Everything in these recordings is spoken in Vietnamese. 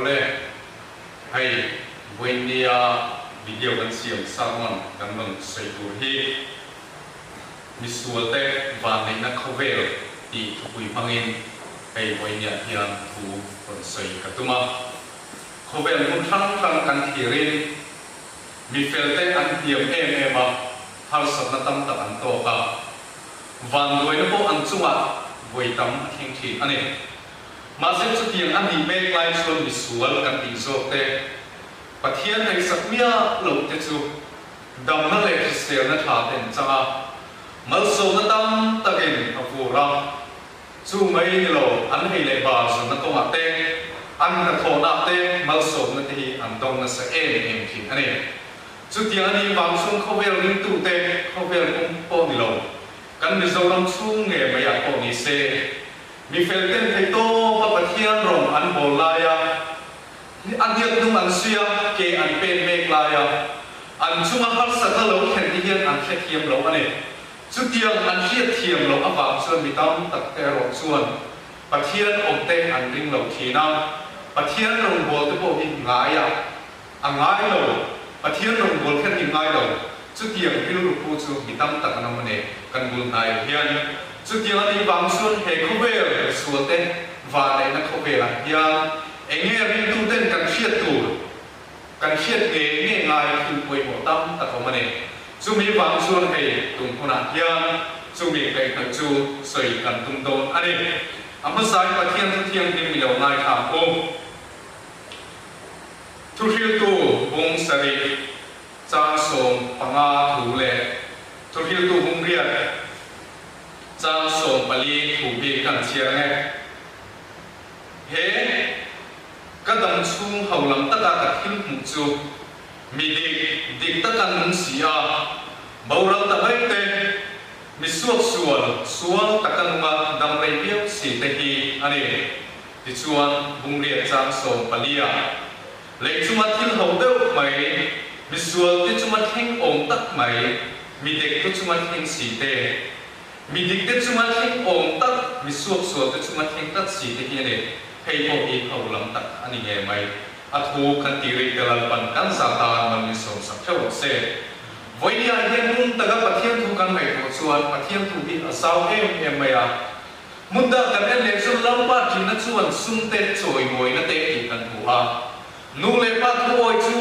ole hay Wendia video kan siam salmon kan mang sei tu hi misuate van nei na khovel ti thupui mangin hay Wendia hian thu kon sei katuma khovel mun thang kan thirin mi felte an tiam ema hal sat na tam tak an to ka van doi na po an chunga voitam thing thi ani ma se chu tiang an ni me klai chuan misual kan ti zo te pathian hay sakmia lo te chu dam na le kristel na tha ten changa mal so na tam takin avura chu mai ni lo an hei le ba so na to ma te an na tho na te mal so na te hi an dong na sa em thi ani chu tiang ani wang sung khovel ring tu te khovel kum po ni lo kan mi zo lam chu nge ma ya po ni se mi fel ten thei to pa pathian rom an bol la ya an hiat nung an sia ke an pen me klaya an chunga har sa lo khen ti hian an khet thiam lo ane chu tiang an hiat thiam lo awa chuan mi tam tak te ro chuan pathian om te an ring lo thina pathian rong bol te po hi ngaya angai lo pathian rong bol khen hi ngai lo chu tiang pil ru pu chu mi tam tak an mane kan bul nai hian chu tiang ani wang chuan he khovel suate wa nei na khovela hian enge ring tu den kan khiat tu kan khiat nge ngai tu poi mo tam ta ko mane chu mi wang chuan hei tum khuna hian chu mi kai kan chu soi kan tum don ani amma sai pathian thu thiang ni mi lo ngai tham om thu hiu tu bong sari cha som panga thu le thu hiu tu bong riat cha som pali thu bi kan chia nge he kadam chung haulam taka ka thil mu chu mi dik takan nung sia baural ta hai te mi sual takan ma dam rei biak si te hi ani ti chuan bung ria chang som palia le chuma thil hau deuh mai mi sual ti chuma theng om tak mai mi dik tu chuma theng si te mi dik te chuma theng om tak mi sual te chuma theng tak si te hi ani hei po hi haulam tak ani nge mai athu kan ti ri telal pan kan sa ta man mi som sak thau se voinia hian mun taga pathian thu kan mai to chuan pathian thu hi asau em mai a munda kan en le zum lam pa thin na chuan sum te choi moi na te ti kan thu a nu le pa thu oi chu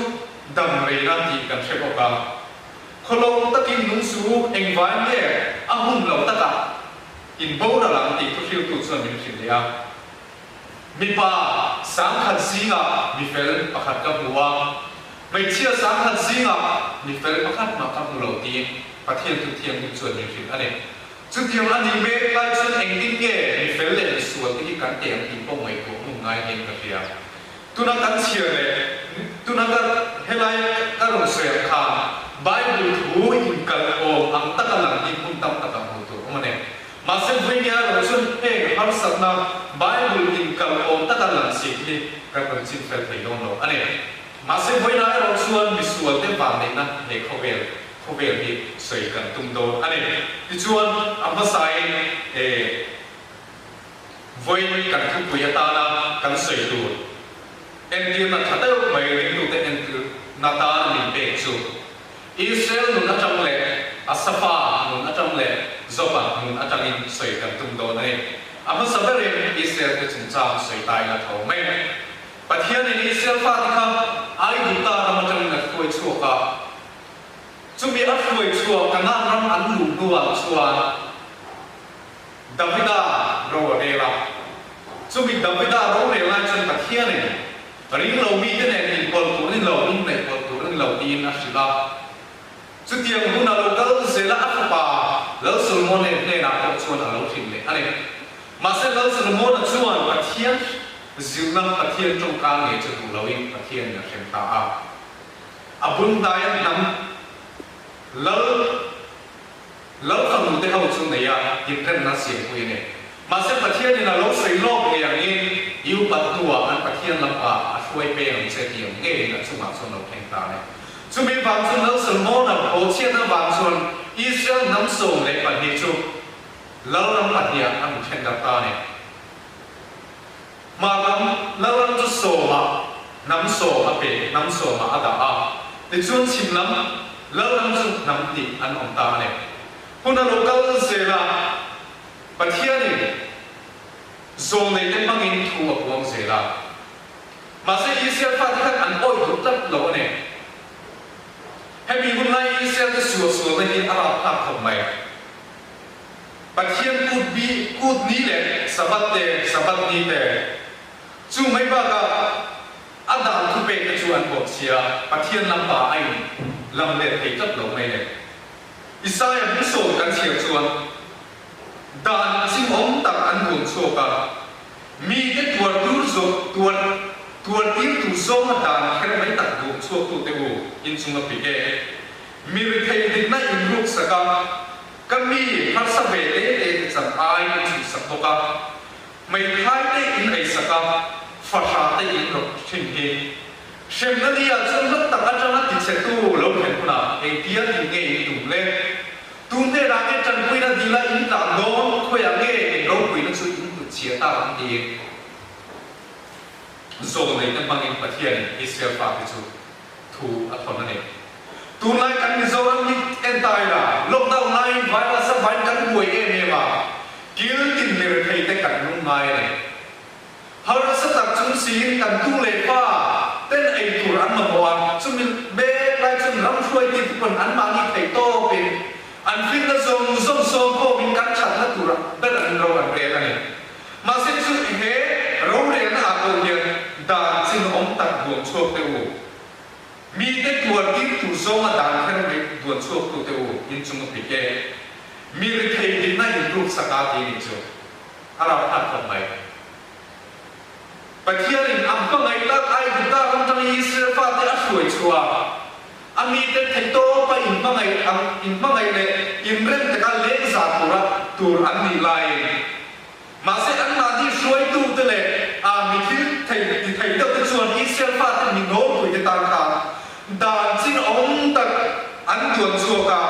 dam rei na ti kan thep ka kholong takin nung su eng vai ne a hun lo taka in bo ra lang ti thu hiu tu chuan min thin le a mi pa sang khan singa mi fel pakhat ka buwa mai chia sang khan singa mi fel pakhat ma ka bu lo ti pathian tu thiam tu chuan ni thin ane chu thiam ani me lai chuan eng tin nge mi fel le sual ti kan te ang tin po mai ko mu ngai hen ka pia tu na kan chia le tu na ka helai ka ro se kha bible thu in kal o ang takalang ti pun tam ta ka hu tu mane ma se venia ro chuan he har satna bible in kal om takalang si ki ka kan chin fel thei don lo ane ma se voina ro chuan misual te ba nei na he khovel hi sei kan tum do ane ti chuan amma sai voi kan thu puya ta na kan sei tu en ti na thatau mai ring tu te en tu na ta ni pe chu Israel nun atang le asafa nun atang le zopa nun atang in sei kan tum do nei amma sabare Israel te chung cha sei tai la thau mai pathian ni Israel fa ka ai du ta ram atang na khoi chu ka chumi a khoi chu ka na ram an lu nuwa chuan Davida ro re la chumi Davida ro re la chen pathian ni ring lo mi te ne ni pol tu ni lo ni ne pol tu ni lo tin a sila chu tiang hun a lo kal se la a pa lo Solomon ne na ko chuan a lo thin le ani ma se lo Solomon a chuan pathian zilna pathian trong ka nge chu tu lo in pathian na khem ta a abun dai nam lo kham te hau chu ne ya tin kan na sim hui ne ma se pathian ni na lo sei lo nge yang in yu pat tua an pathian lam a huai pe ang se tiang nge na chu ma chu lo khem ta ne chu mi wang chu lo Solomon a ho chian na wang chuan Israel nam so le pa ni chu lo lam pathian an khen ta ne ma lam lo lam chu so ma nắm sổ mà về nắm sổ mà ada à để chuan chim nắm lâu nắm chung nắm đi ăn ông ta này hôm nay local sẽ là bát thiên này zone này tem băng in thu ở quang sẽ là mà sẽ Israel phát hiện ăn oi đủ tất lâu này hay vì hôm nay Israel cái sửa này thì Arab phát không mày bát thiên cút ní lệ sabat ní lệ chú mấy bà cả Adam thu về cái chú ăn bột xìa bát thiên làm bà anh làm lệ thấy tất lâu mày này Isaiah cũng sổกันเฉียวชวนด่านสิ่งอมตักอันบุญโชกะมีแต่ตัวที่ถูกส่งมาด่านแค่ไม่ตักบุญโชกตัวเดียวอินซุงกับปีเกมีวิธีดินในอินรูกสกะก็มีพัสเวเตจังไอจุดสักตกะไม่ใช่ได้อินไอสกะฟาชาได้อินรกชิงเฮเช่นนั้นเนี่ยจนรัตกันจังนั้นติดเสตูเราเห็นนะไอเดียที่เงี้ยตุ่มเล่ตุ่มเนี่ยรักจันคุยนั้นดีละอินตามโน้นคุยอย่างเงี้ยเราคุยนั้นช่วยอินตุเชียตาบังดีโซนในนั้นบางอินประเทศอิสราเอลฝากไปสู่ถูกอัตโนมัติตุ่มไล่กันมิโซรัมมิเอ็นตายละล็อกดาวน์ไล่ไวรัสไวกันป่วยเองเนี่ยมากิลตินเนรเทย์แต่กันนุ่งไงเนี่ยฮาร์สตักจุนซีนกันตุ้งเล่ป้าเต้นไอตัวอันมาบอกจุนเบลไลจุนรำช่วยที่คนอันมานี่ไอโตเป็นอันฟินนั้นส่งพวกมินกันชัดละตัวเป็นอันเราอันเรียนนี่มาเสร็จจุดเฮเราเรียนอาตัวเดียนด่านจึงอมตัดดวงโชคเตวมีแต่ตัวที่ถูกส่งมาด่านแค่ไม่ดวงโชคตัวเตวยินจุงกับปีเกมีวิธีดินนั่นรูปสกัดที่นี่จูเราพัดทำไมประเทศนี้อันก็ไงตั้งไอ้บุตรคนทั้งอิสราเอลฟ้าที่อัศวยชัวอันนี้แต่ไทยโตไปอินก็ไงเลยอินเร่งแต่การเลี้ยงสัตว์ตัวอันนี้ไล่มาเสียอันนั้นที่ช่วยตัวเด็กมีที่ไทยโตเป็นส่วนอิสราเอลฟ้าที่มีโน้ตตัวที่ต่างกันด่านสิ่งองค์ตัดอันด่วนชัวกัน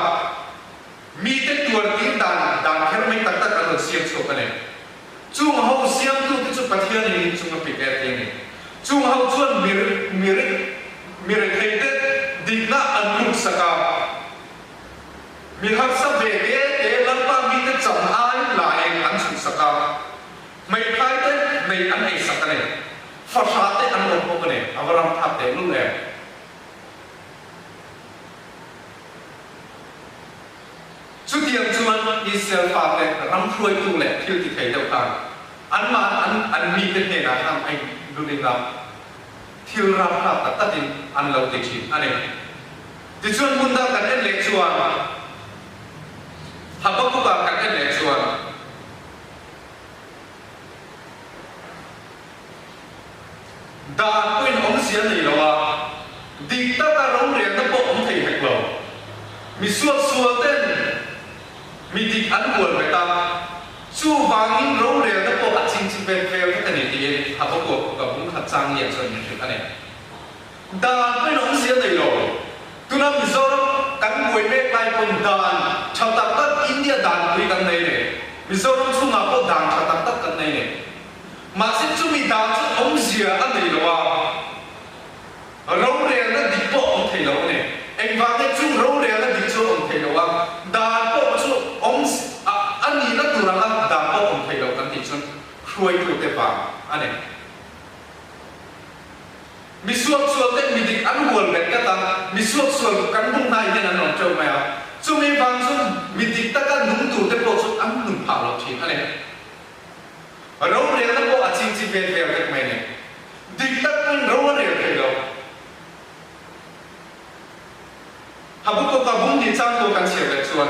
มีแต่ตัวที่ด่านแค่ไม่ตัดกันเสียงชัวกันเลยจุงเขาเสียงตัวที่จุดประเทศนี้จุงกับปีเกตนี่จุงเขาชวนมีเทเดดิน่าอันลุกสกัดมีฮักษเบเกตลังป้ามีแต่จังไอหลายอันสุดสกัดไม่ใช่แต่ในอันไอสักเนี่ยฟาชาแต่อันลงพวกเนี่ยเอาเราทับแต่นู่นเลยชุดเดียวชวนอิสราเอลฝากแต่รำช่วยตัวแหละที่ติดไทยเดียวกันอันมีเป็นเหตุทำไอ้ดูดีครับที่รับตัดดินอันเราติดชินอันนี้ที่ชวนบุญดากันเอ็นเล็กชวนฮับกุกากันเอ็นเล็กชวนดาเป็นองค์เสียนี่หรอวะดิตาการโรงเรียนนั่นบอกองค์ไทยให้เรามีส่วนเต้นมีดิอันบวชไปตามสู้บางอินโรงเรียนนั่นบอกจริงเป็นเฟลที่กันนี่ดีฮับกุกกับบุญขัดจังเหยียดส่วนหนึ่งอันนี้ดาเป็นองค์เสียนี่หรอตุนามิโซรกันบวยเมฆไปคนดานชาวตักตักอินเดียดานคุยกันในเนี่ยมิโซรสู้มาก็ดานชาวตักตักกันในเนี่ยมาสิจุมีดานจุองเสียอันไหนหรอวะโรงเรียนนั่นดิบองเทลวเนี่ยเอ็งว่าเนี่ยจุโรงเรียนนั่นดิบองเทลวะดานปองจุองอันนี้นั่นตัวนั้นดานปองเทลวกันที่จุช่วยตัวเตปาอันนี้มีส่วนเต้นมีดิอันหัวเล็กก็ตามมีส่วนกันบุ้งนายเนี่ยนั่นน้องเจ้าไหมอ่ะจุมีบางส่วนมีดิตะกันนุ่งตัวเตปจุอันนุ่งผ้าเราทิ้งอันนี้เราเรียนแล้วก็อาชีพที่เป็นแบบไหนเนี่ยดิตะกันเราเรียนไปแล้วหากพวกเราบุ้งดิจังตัวกันเสียแบบส่วน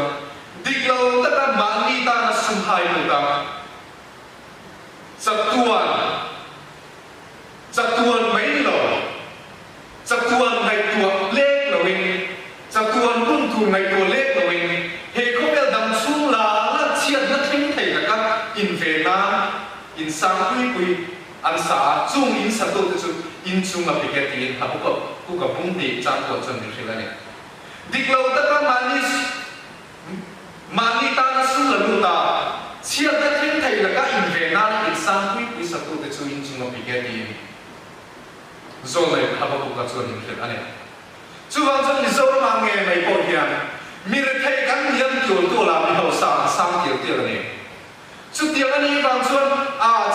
ดิเราตะกันบางทีตาสุนทรตัวตาสักตัวไม่หล่อสักตัวในตัวเล็กเราเองสักตัวรุ่นตัวในตัวเล็กเราเองเฮ้เขาเป็นดำสุ่งลาและเชียร์นักทิ้งไทยแล้วก็อินเวน่าอินสังคุยอันสาจุงอินสัตว์ตัวจุอินจุงกับพิเกตีนหากพวกเราบุ้งดิจังตัวจนถึงที่แล้วเนี่ยดิเราตะกันมานิตาสุงละลูตาเชียร์นักทิ้งไทยแล้วก็อินเวน่าอินสังคุยสัตว์ตัวจุอินจุงกับพิเกตีน zo lai khaba bu ka chuan in khel ane chuwang chuan Mizoram nge mai pawh hian mir thei kan hiam tiul tu la mi ho sang sang tial tial ane chu tiang ani wang chuan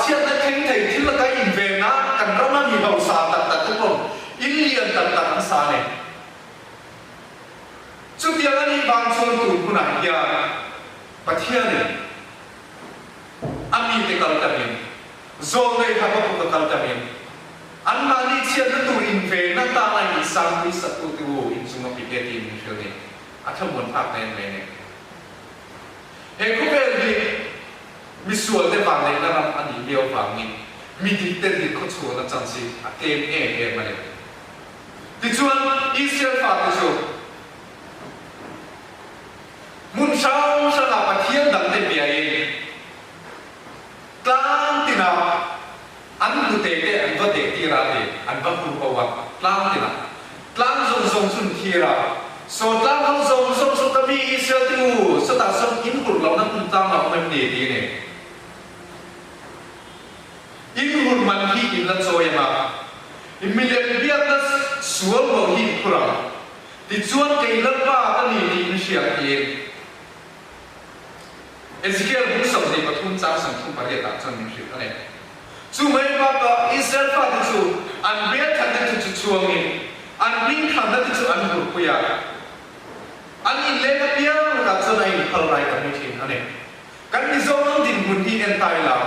chiat na theng thei thil la kai in ve na kan rama mi ho sa tak tak tu pon in lian tak tak an sa ne chu tiang ani wang chuan tu puna hian pathian ne ami te kal ta min zo lai khaba bu ka kal ta min an mani chiat na tu in ve na ta lai sang ni sa tu tu in sunga pi ke ti mi khel ne atham mon phak nen le ne he ku vel ni mi sual te bang le na ram ani leo bang ni mi ti te ni ko chu na chang si a kem e ma le ti chuan Israel fa tu chu mun shao sa la pathian dang te bia e tlang tina an tu te te an va te ti ra te an va pu ko wa tlang tina tlang zong zong sun thi ra so tlang hong zong zong so ta mi Israel tu so ta som in hur lo na kun tang ma ma ni ti ne in hur man hi in la choi ma in million biak na sual mo hi khura ti chuan ke la pa ta ni ni in sia ti Ezekiel buk som ni pathum cha sam thum pa le ta chon ni ri ane chu mai ba ka Israel fa ti chu an be than ti chu chuang ni an ring khan da ti chu an hur pu ya an in le ka pia ka chon ai hal rai ka ni thin ane kan ni zo nang din hun hi en tai la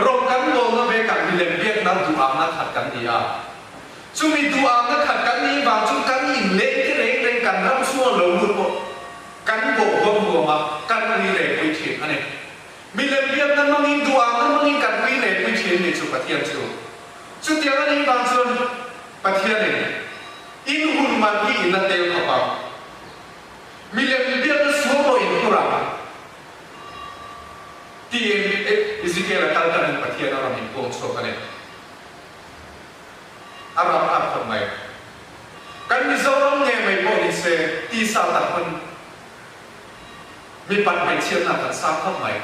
rom kan lo na be kan ni le biak na du am na khat kan ni a chu mi du am na khat kan ni ba chu kan in le ti reng kan ram suo lo lu ko kan bo bo ma kan ni le pu thin ane mi le biak na mang in du am na mang in kan ni le pu thin ni chu pathian chu tiang ani ba chuan pathian ni in hun man hi in na tel kha pa mi le biak na suo bo in pura ti Ezekiel kal kan pathian aram in pong so kane aram ap mai kan mi zorom nge mai po ni se ti sa ta kun mi pat mai chian na kan sa khap mai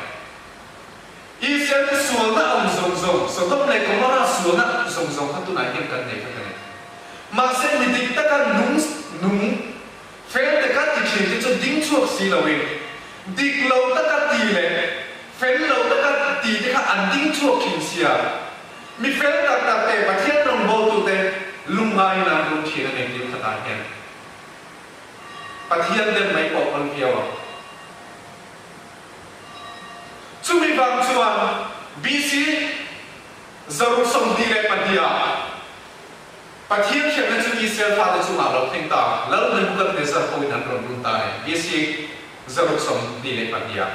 Israel ni sual na om zong zong so tom le ko ra sual na zong zong kha tu na hem kan ne kan ne ma se mi dik ta kan nung fel te ka ti chin ti chu ding chuak si lo we dik lo ta ka ti le fel lo ta ka ti te ka an ding chuak kin sia mi fel ta ta te pathian rong bo tu te lungai na lung thina ne ti kha ta hen pathian den mai ko on piaw chu mi bang chuan BC zaru som di le padia pathian khem na chu Israel fa de chu ma lo theng ta lo ne bu ka ne sa ko nan ron lun ta ne BC zaru som di le padia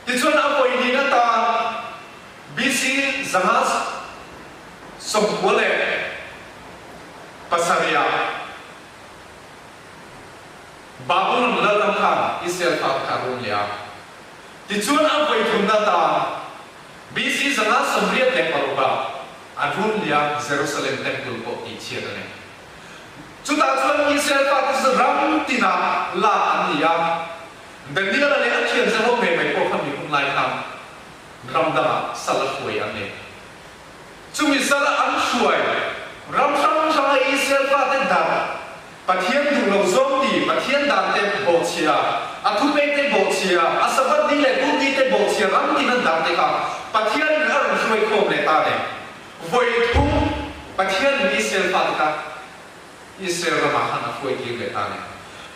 ti chuan a poi ni na ta BC Zahas som bole pasaria Babylon la ram kha Israel fa ka ron lia ti chuan a poi thum na ta BC Zahas som riat le paruba adun lia Jerusalem temple ko ti chia ne chu ta chuan Israel fa ka ram tina la an lia Daniel le a thian sa ho me mai ko kham ni kun lai kham ram da sala khoi an ne chu mi sala an khoi ram sang Israel fa te da pathian du lo zom ti pathian dan te bo chia a thu pe te bo chia a sabat ni le tu ni te bo chia ram ti na dan te ka pathian na ram khoi ko le ta ne voi thum pathian Israel fa ka Israel ma khana khoi ki le ta ne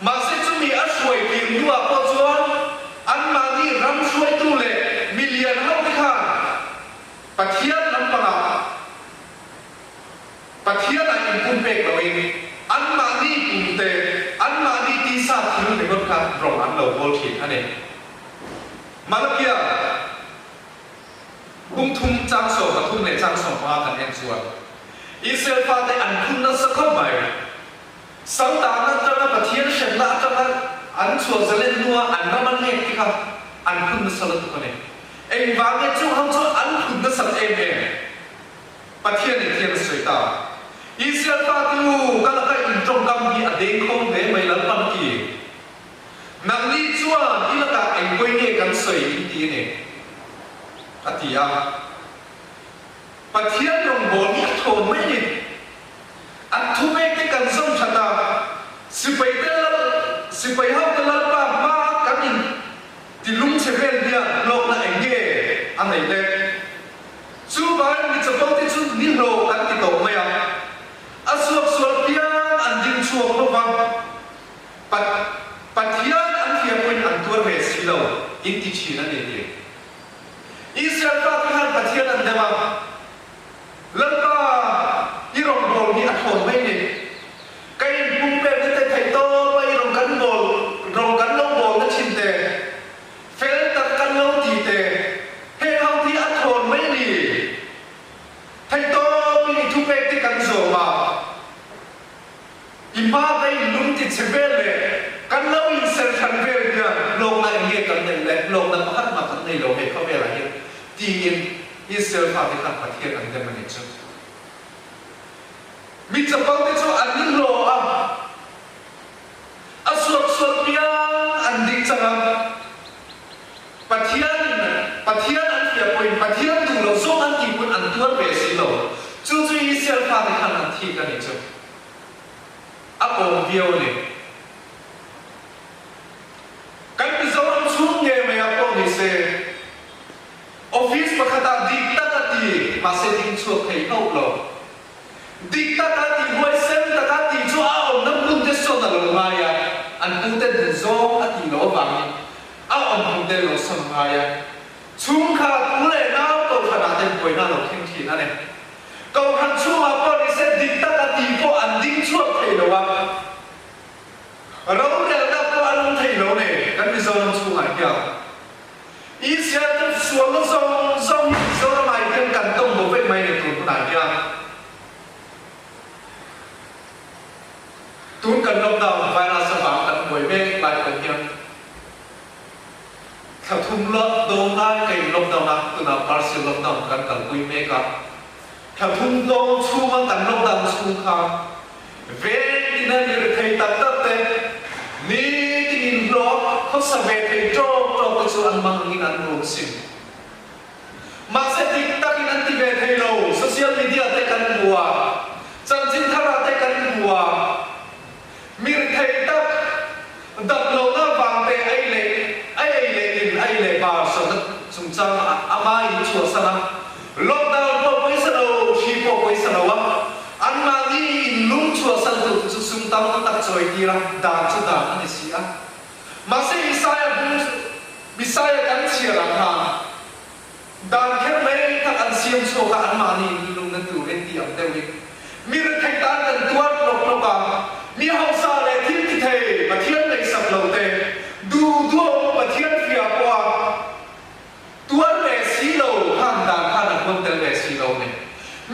ma se chu mi a khoi ki lu a ko chuan an ma ni ram khoi tu le million ho te kha pathian lam pa pathian a in kun pe ko in an ma ni kun te an ma ni ti sa thil te gon ka rom an lo bol thin ane malakia kum thum chang so ka thum le chang so pa kan en chuan Israel fa te an kun na sa khop mai sau ta na ta na pathian shen la ta na an chuan zalen nuwa an na man le ti ka an kun na sa la tu ne eng wa nge chu ham chu an kun na sa em pathian ni thian soi ta Israel fa tu ka la ka in trong kam bi a deng khom ve mai lan pan ki nang ni chuan ila ka eng koi nge kan soi ti ne atia pathian rong bol ni thon mai ni an thu me te kan som thata sipai hau te lal pa ma kamin ti lung che vel dia lok na enge an nei le chu ban ni chapau te chu ni lo kan ti to mai a suak pia an ding chuak lo bang pathian an thia point an tur ve si lo in ti chi na ne ni Israel pa han pathian an dema lal pa ni rong bol ni a thon mai ni kai pum pe ni te thai to bai rong kan lo bol na chin te fel tak kan lo ti te he hau ti a thon mai ni thai to mi thu pe ti kan zo ma imba bai lung ti chebel le kan lo in sel than vel dia lok na nge kan nei le lok na phat ma kan nei lo he kha vel a hi ti in Israel pa ti kan pathian an dema ni chu mi chapau te chu an ning lo a suak pia an ding changa pathian an fia point pathian tu lo zo an ti pun an tuar ve si lo chu Israel pa te kan an thi kan ni chu a pom viau ni kan pi zo an chu nge me a pom ni se office pakhata dikta ka ti ma se ding chu thei hau lo dikta ka ti hoi sem ta ka ti chu a om nam lum te so na lo ma ya an pu te de zo a ti lo bang a om pu te lo sam ma ya chung kha ku le na ko khana te poi na lo kheng thi na ne ko han chu ma po ni se dikta ka ti po an ding chu thei lo wa ro le na ko an thei lo ne kan mi zo nam chu ngai ya Israel te suang zo mai kan kan tong bo ve mai ne tu na ya tun kan lockdown virus sa kan boy me lai kan yan thau thum lo do lai kai lockdown na tu na partial lockdown kan pui me ka thau thum lo chu ma kan lockdown chu kha ve tin na ni thai tak te ni tin lo kho sa ve thai to ko chu an mang ni an ro sim ma se tik tak in an ti ve thai lo social media te kan bua chan chin thara te kan bua mir thai tak dap lo na wang te ai le ba so na sum chang ama in chu sana lockdown po paisa lo shi po paisa lo an ma ni lung chu san tu chu sum tam tak choi ti ra da chu da ani si a ma se Bisaya kan chia la ha dan khe me ta an siam so ka an ma ni lung na tu en ti am te wi mi ra thai tan kan tuat lo ba mi hau sa le thim ti thei ma thian nei sap lo te du ma thian fia kwa tuat le si lo han dan han kon tel le si lo ne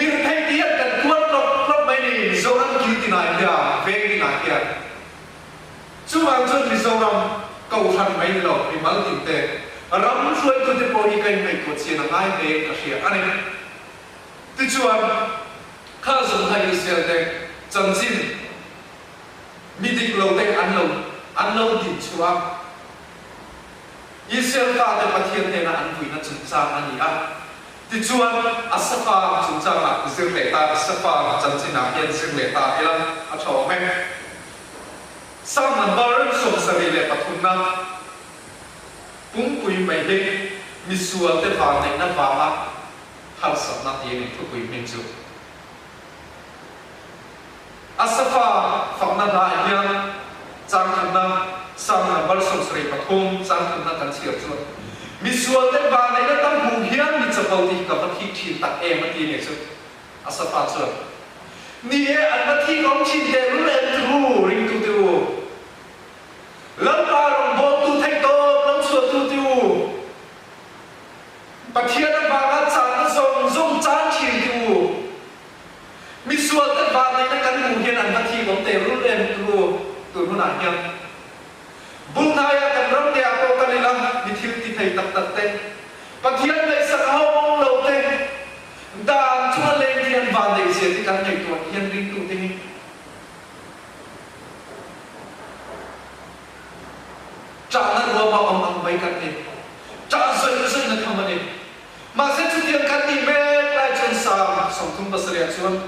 mi ra thai ti kan tuat lo mai ni zo an ki ti nai ya ve ni na ya chu ang chon mi zo ram câu thằng mấy lọ thì máu tiền tệ rắm xuôi tôi thấy bồi cái này của chị là ai về cả phía anh em từ chuan khá dùng hay Israel tệ chân xin mi địch lâu tệ ăn lâu địch chuan Israel ta tệ bắt thiên tệ là ăn quỷ nó chúng ta anh nhỉ từ chuan Asafa chúng ta là riêng lệ ta Asafa chân xin làm yên riêng lệ ta ấy là ở chỗ mấy sang number song sari le pathuna pum pui mai he misual te va nei na va ma hal sap na ti ni thu pui min chu asafa fakna da ya chang khana sang number song sari pathum chang khana kan chiar chu misual te va nei na tam hu hian mi chapau ti ka pa thi thi tak e ma ti ni chu asafa chu ni e an ma thi gom chin de lu le tu ring tu tu lam pa rong bo tu thai to lam chua tu tu pathian ba ga chan zong chan thi tu mi sual te ba nei na kan mu hian an ma thi gom te lu le tu nu na hian bul na ya kan ram te a ko kan ila mi thil ti thai tak te pathian le sa hau lo te dan chua le hian ba dei se ti kan nei tu hian ring tu te cha na ro ba am bai kan ni cha zoi na tham ni ma se chu tiang kan ni me lai chen sa som thum pasariat chuan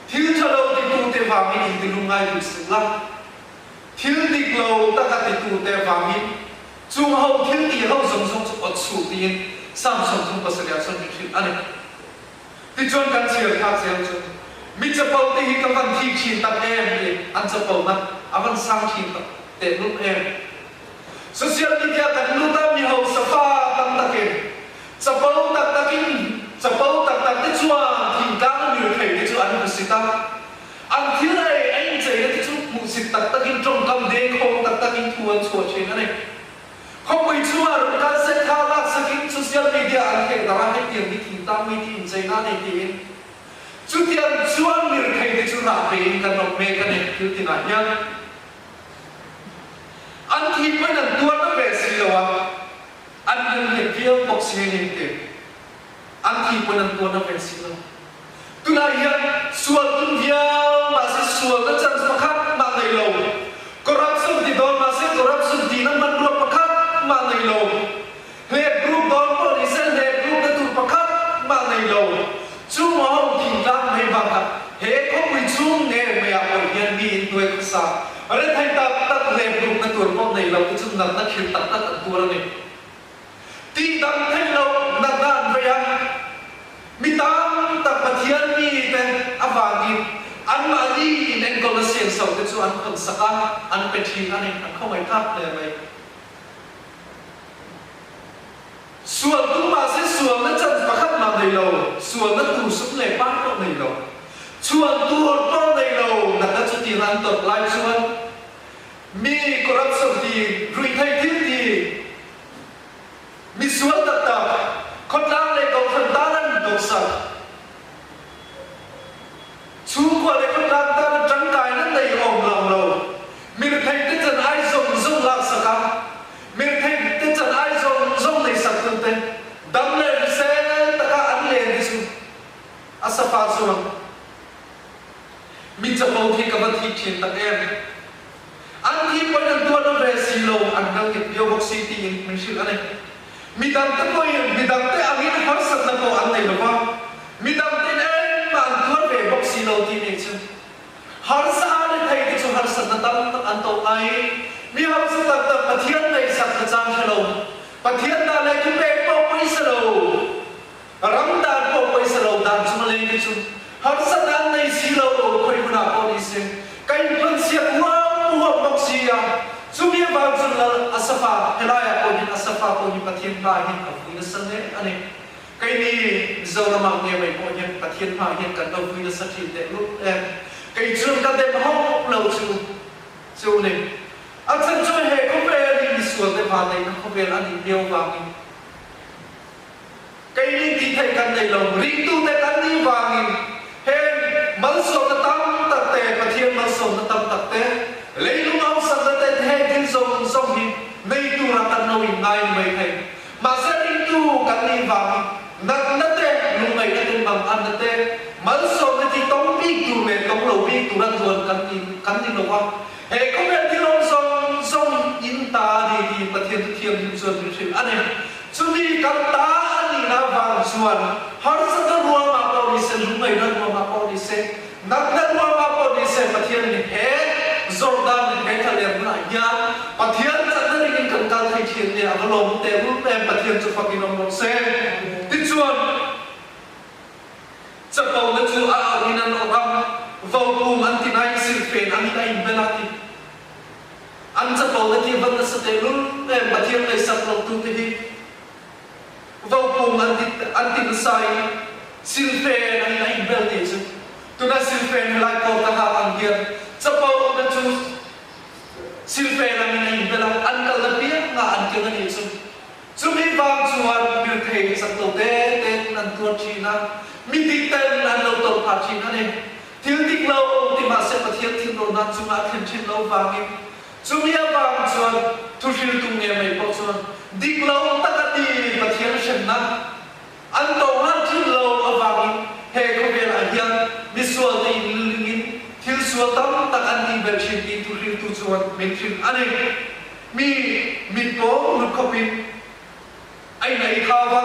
thil thalo ti tu te wangin in tilungai du sila thil dik lo taka ti tu te wangin chung ho thil ti ho zong zong chu ot chu tin sam som thum pasariat chuan thil ani ti chuan kan chial thak sel chu mi chapau te hi ka van thi chin tak em te an chapau na avan sang chin tak te nu em social media kan lu ta mi ho safa tam takin chapau tak takin chapau tak tak te chua thing kang mi thei te chu an mu sita an thil ai ai chei te chu mu sit tak takin trong kam de khong tak takin thuan chua chen ani không bị chua rồi kan se kha lak sakin social media an ke dara he tiang ni thing tam mi tin chei na ne tin chu tiang chuan mi thei te chu ra pe kan nok me kan ne thil tin a hian an thi pen an tuan na ve si lo wa an ne vial boxing ni te an thi pen an tuan na ve si lo tu la hian sual tun vial ma se sual na chan pakhat ma nei lo corruption di don ma se corruption di nan man ro pakhat ma nei lo he group don ko ni se he group na tu pakhat ma nei lo chu ma ho thing lang mai ba ka he ko wi chung ne me a ko hian mi in tuai ku sa are thai tak tak le group na tur ko nei lo ku chung nak na khil tak tak tur ni ti dam thai lo na dan ve ya mi tam tak pathian mi te awangin an ma ni nen ko la sen so te chu an khon saka an pe thi ani an khomai thap le mai sual tu ma se sual na chan pakhat ma nei lo sual na tu sup le pa ko nei lo chuan tu ko nei lo na ta chu ti ran tot lai chuan mi corruption ti rui thai thil ti mi sual tak tak khot lang le ko khan ta ran dok sa chu ko le khot lang ta trăng kai na nei om long lo mi thai te chan ai zong zong lak saka mi thai te chan ai zong zong nei sak tu te dam le se ta ka an le ni su asafa chuan mi chapau thi ka va thi thin tak em an thi pon an tuan na ve si lo an nang ke yo box city in min shil ane mi dam te ko mi dam te angin har sat na ko an nei lo ba mi dam te en man tuan ve box si lo ti ni chu har sa ane thai ti chu har sat na tam an to ai mi har sa tak tak pathian nei sak na chang hello pathian da le ku pe po pai sa lo ram da po pai sa lo dan chu le ti chu har sa dan nei si lo khoi bu na ko ni se kai pan sia wa wa box si ya Sumi bang sunla asafa helaya ko ni asafa ko ni pathian ba hin afu na sanne ane kai ni zora ma ne mai ko ni pathian ba hin kan do fu na sathi de lu kai chun ka de ho lo chu ne a chan chu he ko pe ni sual de ba nei ko pe an ni leo ba ni kai ni ti thai kan nei lo ri tu te kan ni ba ni he mal so na tam tak te pathian mal so na tam tak te leilung au sang te he tin song song hi nei tu ra kan no in ngai mai thai ma se ring tu kan ni wa na na te lung mai na ten bang an na te mal so na ti tong bi tu me tong lo bi tu ran zuan kan ni lo wa he ko me ti long song in ta di pathian tu thiam ni zuan ni thil ane chu ni kan ta ani na wang zuan har sa ka ruwa ma ko ni se lung mai na ruwa ma ko ni se nak na ruwa ma ko ni se pathian ni he Jordan ni kai thale na ya pathian chan na ring kan kal thai thien ne avalom te ru te pathian chu fakin om se ti chuan chapau na chu a hinan ogam vau tum an ti nai sil fen an ta in belati an chapau na ti van na sa te lu te pathian nei sak lo tu te hi vau tum an ti sai sil fen an ta in bel te chu tu na sil fen lai ko ta ha an giat chapau na chu silfe na min bela an kal na pia nga an ke ni chu mi bang chuan mi thei sak to te nan tu china mi dik ten an lo to pha china ne thil dik lo ti ma se pathian thin lo na chu ma thin thin lo wangi chu mi bang chuan thu fil tung ne mai po chuan dik lo takati pathian shen na an to han thin lo awangi he ko be la hian mi sual te thil sual tam tak an ti bel shin ti tu ri tu chuan min thin ane mi po lu kopin ai nei khawa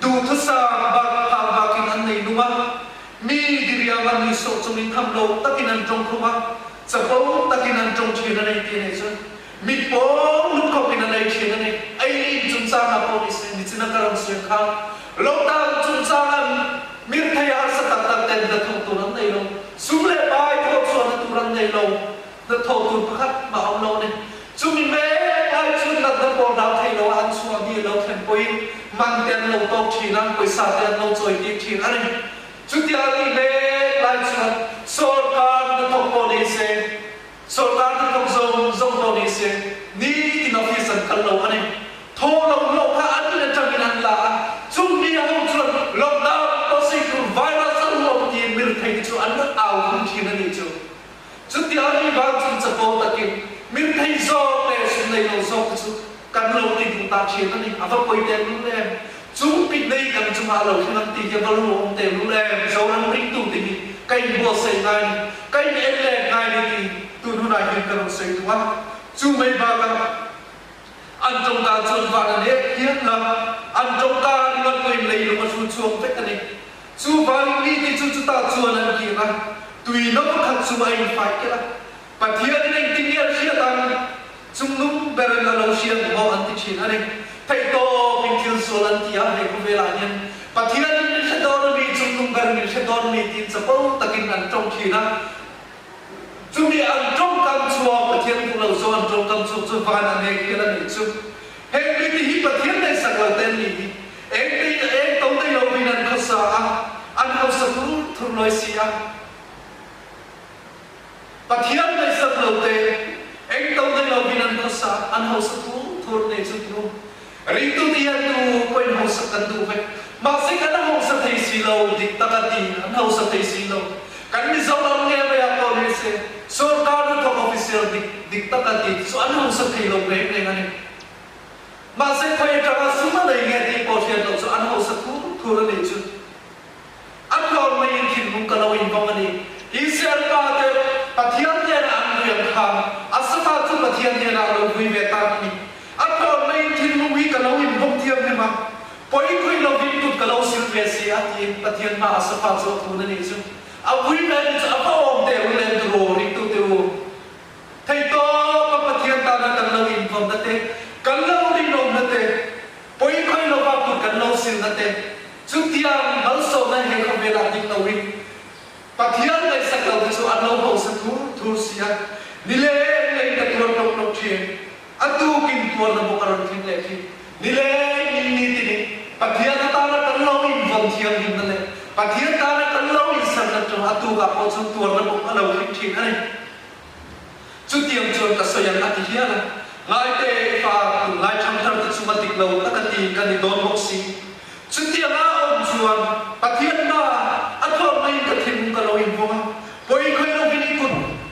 du thu sa ba kha ba kin an nei numa so chung tham lo takinan trong khuma sapo takinan trong china nei ti nei so mi po lu ko pina nei china nei ai ni chung sa na po ni china karam se kha lockdown chung sa an mir thaya sa tak tak ten da thong tu ram nei lo sumle bai tho so na tu ram nei lo da tho tu pakhat ma om lo nei chung me ai chung na da po da thai lo an suwa bi lo then poi mang ten lo to china poi sa ten lo choi ti china nei chutia ni me lai chuan sorkar na thong police sorkar na thong zong police ni in office an kal lo ani tho lo kha an na changin an la chung ni ho chuan lockdown to si ku virus an lo ti mir thai chu an na au kun thina ni chu chutia ni ba chung chapo takin mir thai zo le sun nei lo zo chu kan lo ti du ta chi na ni ava poi te lu le chúng bị đây cần chúng ta lâu năm tiền cho bao lâu tiền lúc này sau năm rinh tu thì cây bùa xây ngay cây nén lệ ngay thì tu nu này hiện cần xây tu á chúng mấy ba cái anh trong ta chôn vào là hết hiến là anh trong ta đi vào quên lấy lúc mà chôn chuông tất cả này chú vào đi thì chúng ta chôn làm gì mà tùy nó có khăn chú anh phải cái đó và thiên nên tinh nhiên chia tăng chúng lúc bây giờ là lâu xiên của anh thì chuyện này thầy to bình thường số lần thì anh hay không về lại nhân và thiên nhiên sẽ đón đi chung lúc bây giờ sẽ đón đi tin sắp bao takin ăn trong khi na chúng đi ăn trong cam chua và thiên cũng lâu số ăn trong cam chua cho vài anh hay kia là để chung hết đi thì hít và thiên này sạc lời tên gì em đi em tống đây lâu vì ăn khó sợ ăn khó sợ cũng thường nói gì và thiên này sạc lời tên em tống đây lâu vì ăn khó sợ ăn khó sợ cũng thường này chung chung Ring tu dia tu koin hau sakan tu ve masih kan hau sakai silo dik takati hau sakai silo kan mi zaman nge ve apa ni se sorkar tu official dik takati so an hau sakai lo ve ne ngani masih koi jaga suma dai nge di portion lo so an hau saku thura ne chu an lor mai kin mung kalau in bang ani isel ka te pathian ne an riam kha asata tu pathian ne na lo hui ve ta ni atau main tin lui kalau in bom tiam ni ma poi koi lo vin tut kalau silvesi ati pathian ma asafa zo tu na ni chu a hui na ni cha pa om te ru len ro ri tu te ru thai to pa pathian ta na kan lo in bom na te kan lo ri nom na te poi koi lo ba tu kan lo sil na te chu tiang bal so na he ko vela dik lo ri pathian lai sak lo chu an lo ho sa thu sia ni le ka tu lo chien atu kin tuan na bukaran tin le ki nile ni tini pathian ta na kan lo in vom thiam hin na le pathian ta na kan lo in san na tu atu ga po chu tuan na buk alo hin thin ani chu tiam chuan ka soyan ati hian ngai te fa ngai tham thar ta chu matik lo ta ka ti ka ni don bok si chu tiam a om chuan pathian na athor mai ka thim ka lo in vom poi khoi lo vini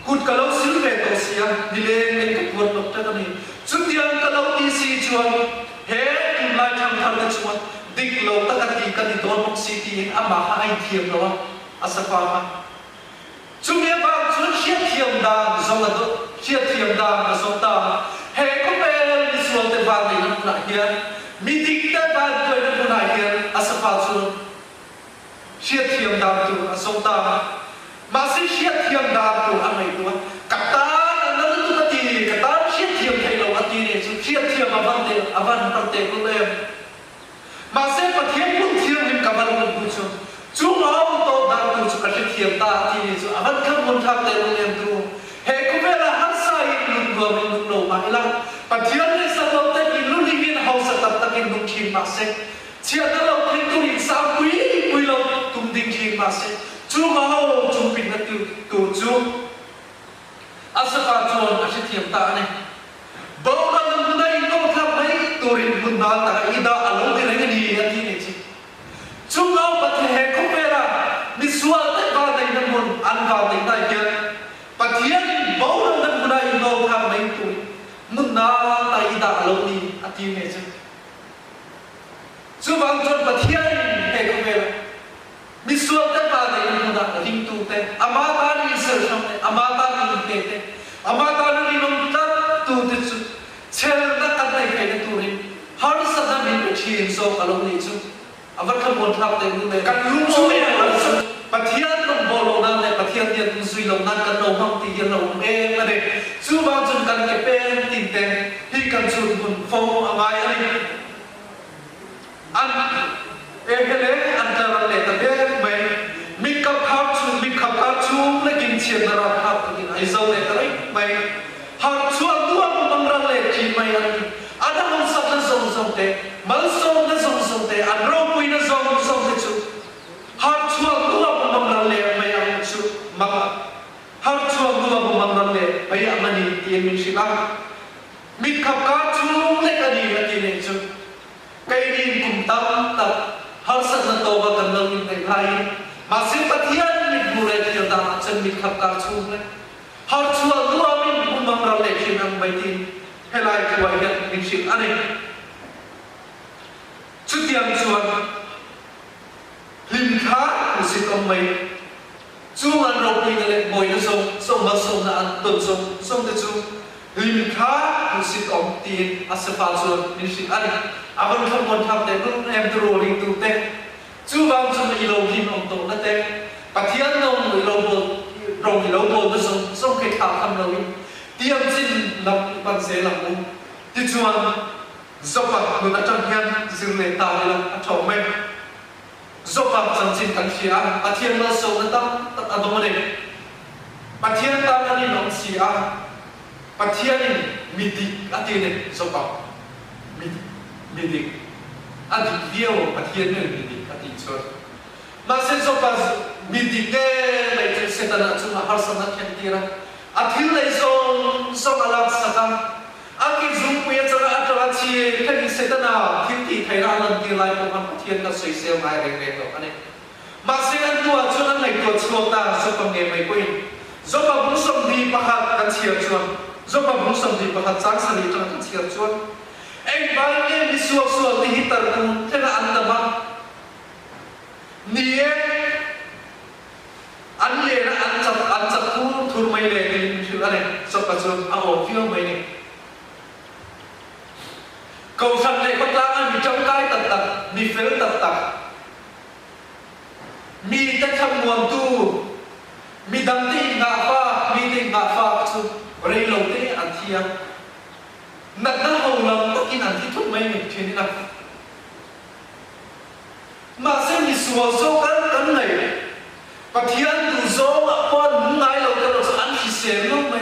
kut ka lo sil ve to sia nile ngai ka tuan nok ta ni chúng tiang kalau ti si chuan he kim lai tham thar ka chuan dik lo ta ka ti don mok si ti ama ha ai thiam lo asafa ma chúng ye ba chuan hiat thiam da zong ado hiat thiam da na so ta he ko pe ni sual te ba ni na hian mi dik ta ba ko na na hian asafa chuan hiat thiam da tu aso ta ma si hiat thiam da tu amai tu kata na tu ka ti kata hiat thiam thai lo ati ne chu hiat thiam avan par te ko le ma se pathian kun thiam nim ka ban kun chu chu ngau to da tu chu ka thiam ta ati ne chu avan kham mun thak te lo lem tu he ko be la har sai nun go min nun lo ma ila pathian ne sa lo te ki lu ni min hau sa tat takin nun thim ma se chia da lo thim tu in sa pui lo tum ding thim ma se chu ngau chu pin na tu chu asafa chu a thiam ta ne Bawa dalam budaya itu macam baik turin bunda tak ida alam dengan dia ini sih. Cuma pati heko pera misual tak badai namun anwa tak dia. Patian bawa dalam budaya itu macam baik turin bunda tak ida alam ini sih. Cuma tuan patian heko pera misual tak badai namun dah rintu teh. Amatan ini sersam teh, amatan ini teh, amatan ini nomor tu teh. Cel na kan nai kai na turin har sa da min chin so kalong ni chu avar ka mon thap te nu me kan lu so me ปะเทียนลงโบโลนั่นเลยปะเทียนเนี่ยสุยลงนั่นกันเราห้องตีกันเราเองอะไรสู้บางจนกันเก็บเป็นติดเต็มที่กันสุดบุญโฟอะไรอะไรอันเอเฮเลอันจะรันเลตเบนไม่มีกับข้าวชูมีกับข้าวชูและกินเชียนราคากินไอโซเลตอะไรไม่หากชวนตัวมันรันเลจีไม่อันนั้นสักนั้นส่งเตะมันส่งนั้นส่งเตะอันเราคุยนั้นส่งเตะชูหากชวนตัวมันรันเลไม่ยังชูมาหากชวนตัวมันรันเลไม่ยังมันนี่ที่มีสิบ้างมีกับข้าวชูและกันนี่เนี่ยชูkainin kumtam tak harsa na toba kanang in lai masih patian mit mulai dia dah chen mit khap kar chu le har chua lua min bumang ra le chin ang bai tin helai kwai ga min sik ani chu tiang chuan lim kha usit om mai chu an ro pi le boi na song ma song na an ton song de chu lim kha usit om tin asfa chuan min sik ani aban kham mon tham te nun em tu ro ring tu te chu bang chu i lo kim om to na te pathian nong i lo bo rong i lo bo na song ke tha kham lo tiam chin lam ban se lam mu ti chuan zopa nu na chang hian zir le ta le lam a thom me zopa chang chin kan sia pathian na so na tam tat adom ne pathian ta na ni nong sia pathian mi di ati ne zopa midik adik dia pathian ne midik ati chor masen so pas midik ne lai setana chuma har sana khentira athil lai so alak saka aki zum puya chara atara chi khani setana thiti thaira lan ti lai ko han pathian ka soi se mai reng reng lo ane masen an tua chuna lai ko chota so pang nge mai ko in zo pa bung som di pakhat kan chiar chuan zo pa bung som di pakhat chang sani chang kan chiar chuan anh bạn em đi suốt đi hít tận cùng thế là anh làm ăn nia anh lệ là anh chặt thu mày lệ thì chịu anh này sắp bắt đầu ao phiêu mày này cầu sanh lệ có lang anh bị trong cái tật bị phế tật mi tất thầm nguồn tu mi đâm tin ngã pha chú rây lâu thế anh thiêng nát na hầu lòng tất nhiên anh thích thúc mấy mình chuyện nào mà xem đi xua số cắn này và thiên đủ số mà con ngay lâu cái lâu anh chỉ xem lúc mà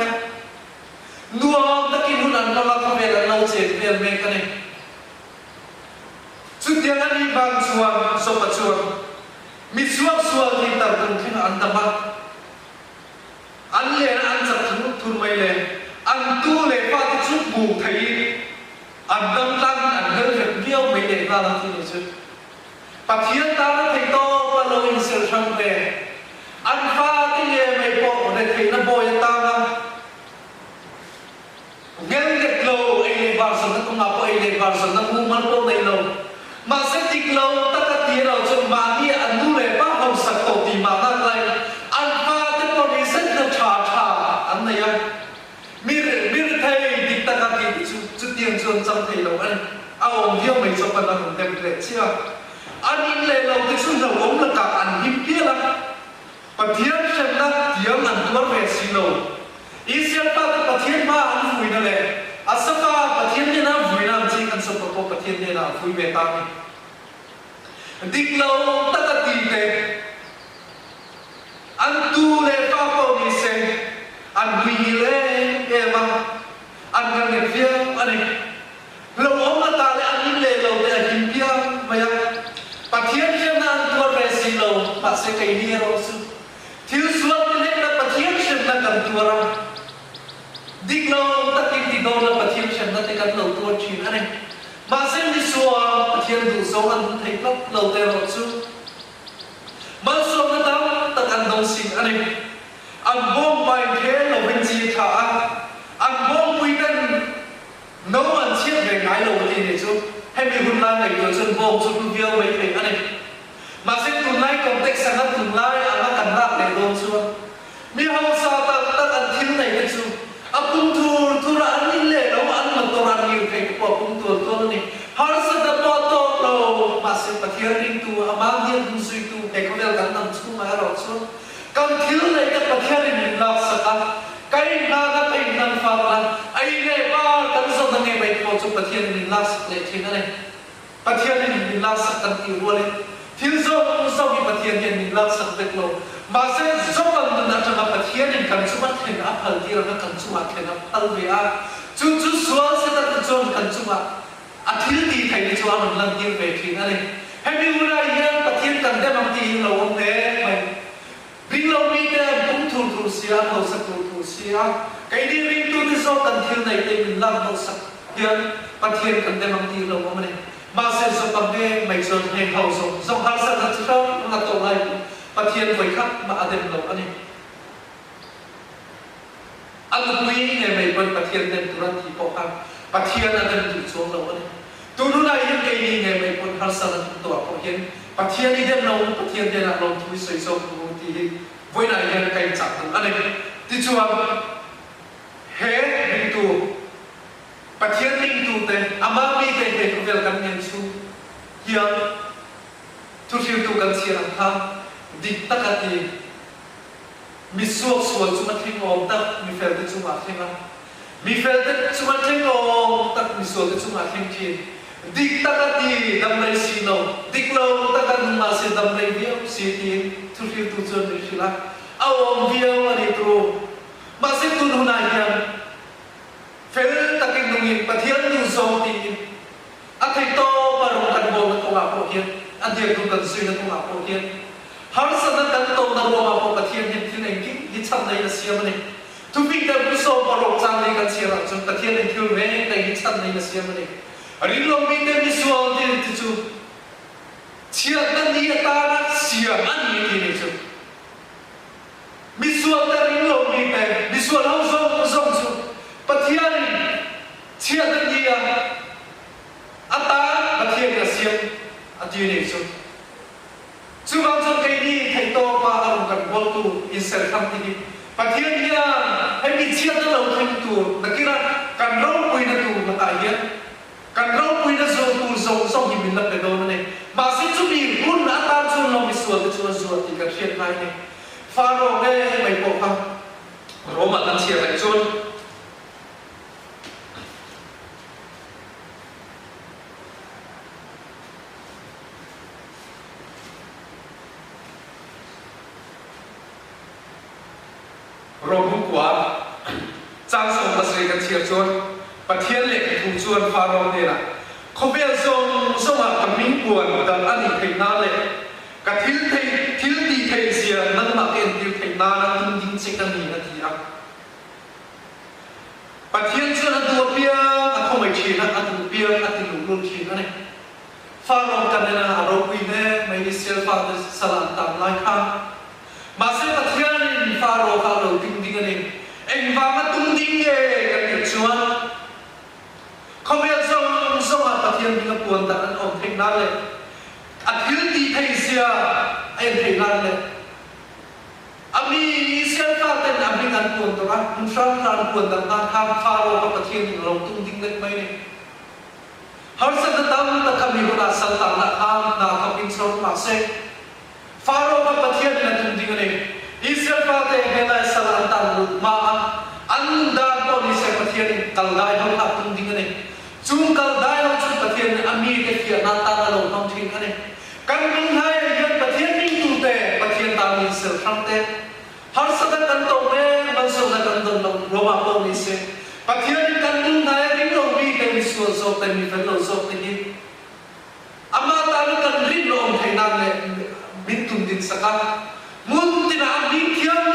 nuông tất nhiên luôn ăn lo không về là lâu chết về về cái này chút tiền anh đi bằng xua số mà xua mi xua thì tập trung khi anh tập anh lên anh tập trung thun mấy lên anh tu lệ pha cái chút bù thấy anh tâm tăng anh hơi việc nhiều mấy để ra làm gì chứ bạc thiên ta nó thấy to và lâu in sự sang về anh pha cái nghề mấy bộ để thấy nó bồi ta ra nghe được lâu anh vào sân nó không ngọc anh vào sân nó ngu mất lâu này lâu mà sẽ tích lâu tất cả tiền đầu cho mà đi anh tu lệ pha hồng sạch tổ tỷ mà tăng lại anh pha cái con đi rất là chả anh này anh mir thầy đi ta cái chút tiền chuồn trong thầy lâu anh ông hiểu mấy số phần là không đẹp lệ chưa anh in lệ lâu cái chút lâu ông là cả anh hiếm kia lắm và thiên xem là tiếng anh tuốt về xí lâu ý xem ta cái thiên ma anh vui nó lệ à sao ta thiên như nào vui nào chỉ cần số có thiên như nào vui về ta đi lâu ta cái gì thế anh tu lệ pha bao đi xem anh vui lên em anh cần nghiệp riêng anh này lâu ốm mà ta lại anh in lệ lâu để anh hiếm kia vậy và thiên xem là anh tuốt về xí lâu mà sẽ cái gì đâu chứ thiếu suốt nên là thiên xem là cần tuốt ra đi lâu ta tìm đi đâu là thiên xem là cái cần lâu tuốt chuyện anh này mà xem đi xua thiên đủ số anh thấy lắm lâu tê lâu chứ mà xua nó tao ta cần đồng sinh anh này anh bom bài thế là bên gì thả anh bom quy định nấu anh chiết về cái lâu gì này chứ hay bị hôn lan này rồi chân bom cho cứ video mấy thầy anh này mà xem tuần này công tác sang tuần này anh đã cần làm để luôn chưa mi hậu sao ta cần thiếu này cái chứ anh cũng thu ra anh in lệ đâu anh mà tôi ăn nhiều thầy của cũng tôi này họ sẽ tập bao tô มาเสปะเทียนริงตัวอามาเดียนสุยตัวเอกเวลกันนำชูมาเราชนกันทิ้งเลยกับปะเทียนริงลักษณะไก่นากับไก่นันฟังกันไอ้เล่บ้ากันส่งทางไงไปพอจุปะเทียนริงลักษณะเลยทิ้งอะไรปะเทียนริงลักษณะกันที่วัวเลยทิ้งส่งมีปะเทียนริงลักษณะเป็นโลมาเสส่งกันนั่นจะมาปะเทียนริงกันจุมาเทียนอัพพัลที่เรากันจุมาเทียนอัพพัลเวียจุสวนเสด็จจนกันจุมาอาทิตย์ที่ไทยในช่วงนั้นลังยิงไปทิ้งอะไรให้มีเวลาเยอะปะเทียนกันได้บางทีเราเน้ไปริงเรามีแต่ปุ่มทูเสียเราสักทูเสียไอ้ดีริงตัวที่ส่งกันทิ้งในเต็มลำเราสักเดือนปะเทียนกันได้บางทีเราไม่ได้มาเสร็จส่งกันได้ไม่ส่งให้เขาส่งหาสักนัดเช้านัดตัวไหนปะเทียนไว้ครับมาอาเดมเราอันนี้อันนี้ไงไม่เป็นปะเทียนเดินตุรันที่ปอกปะเทียนอาเดมจุดส่งเราอันนี้ตัวนู้นยังไงนี่ไงไม่เป็นหาสักนัดตัวพอเห็นปะเทียนนี่เดิมเราปะเทียนเดินเราทุยสวยส่งที่วันไหนยังไงจับอันนี้ที่ชัวเฮ้ลิงตัวปะเทียนลิงตัวเต็มอามามีเต็มเวลกันยังชูเฮียทุกสิ่งตัวกันเสียงทำดิตะกันที่มีส่วนจุมาทิ้งออกตักมีเฟลต์จุมาทิ้งอ่ะมีเฟลต์จุมาทิ้งออกตักมีส่วนจุมาทิ้งที่ดิตะกันที่ดำเลยสีโนดิกโลตะกันมาเสียดำเลยเดียวสีที่ทุกสิ่งตัวจนในชีวิตเอาเดียวอันนี้ตัวมาเสียตุนหุ่นอาเฮียนเฟลต์ตะกินตรงนี้ปะเทียนอยู่โซนที่อัฐิโตปรมกันโบนตัวโปเฮียนอันเดียวกันสุยตัวโปเฮียนหาสันนันโตนัวมาปะเทียนเห็นที่ไหนกินดิฉันในเสียมันเองทุกปีเดิมโซปรมจังเลยกันเสียละจนปะเทียนในที่เวงในดิฉันในเสียมันเองริลงมีเดิมมีส่วนที่ที่จูเชียร์นั่นนี่ตาเสียอันนี้ที่นี่จูมีส่วนแต่ริลงมีแต่มีส่วนเราส่งจูปะเทียนเชียร์นั่นนี่อัตตาปะเทียนเสียอันที่นี่จูจุดบางจุดที่นี่ไทยโตมาอารมณ์กันบอลตูอินเซอร์ทำที่นี่ปะเทียนเนี่ยให้มีเชียร์นั่นเราทำตัวนักกีฬาการร้องปุยนั่นตัวนักอาเฮียการร้องปุยนั่นส่งตัวส่งหิมินนับไปโดนนี่มาสิจุดนี้คุณนักตามจุดเรามีส่วนที่การเชียร์ไทยนี่ฟาโรห์เนี่ยไม่บอกครับโรมาตั้งเชียร์ไทยจุดโรบุกว่าจ้างส่งมาใส่กันเชียร์ชวนปะเทียนเหล็กถูกชวนฟาโรห์เนี่ยนะเขาเปลี่ยนส่งมาทำมิ่งกวนดังอันนี้เพลงน่าเลยกับทิลดีเพลงเสียนั่นมาเอ็นทิลเพลงน่านั่นยิงเช็คกันนี่นาทีอ่ะปะเทียนชวนตัวเปียอันเขาไม่ชีนะอันตัวเปียอันที่หลุดชีนั่นเองฟาโรห์กันเนี่ยนะอารมณ์วินเนี่ยไม่ได้เสียฟาโรห์สลับตามไล่ข้ามมาเสียปะเทียนฟาโรห์ดิ้งกันเองว่ามาตุ้งดิ้งกันอยู่ชวนเขาไม่ส่งมาปะเทียนดิ้งกับปวนแต่นั้นออกเพลงนั้นเลยอาทิตย์ที่ไทยเสียเพลงนั้นเลยมีเสียฟ้าเต้นมีงานปวนตัวนั้นมุสลิมปวนแต่นั้นข้ามฟาโรห์กับปะเทียนดิ้งเราตุ้งดิ้งเล็กไหมเนี่ยเขาเสด็จตามตะคำมีคนอาสัลตันละข้ามนาคำอินทร์มาเสกฟาโรห์กับปะเทียนดิ้งตุ้งดิ้งกันเองอิสราเอลเองในสลามตันลุมาอันดาโตนิเซปะเทียนกัลไดเขาทับตุ้งดิ้งกันเองจุงกัลไดเขาจุงปะเทียนอเมริกาเกียร์นัตตาลงทำทิ้งกันเองกันมิงไทยยันปะเทียนนิ่งตุ้งเตะปะเทียนตามอิสราเอลเตะหาสักกันตรงเนี่ยมันส่งกันตรงลงโรมาโตนิเซปะเทียนกันมิงไทยริงลงมีกันมิสวโซกันมีเป็นโลโซกันนี่อามาตาลกันริงลงไทยนั่นเลยมิตุนดินสักมุนตินาบิเคียน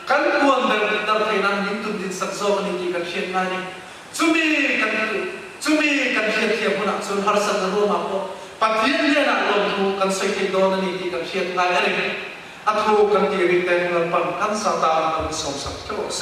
กันกวนเดินไทยนั้นมิตุนดินสักโซกันนี่กันเชียนมานี่จุมีกันเชียนเทียบคนอ่ะส่วนฮาร์สันรู้มาพอปะเทียนเนี่ยนะลงทุกันใส่ที่โดนนี่กันเชียนมาอะไรอัฐูกันที่ริเตนกันปันกันสตาร์กันสองสักเท่าเซ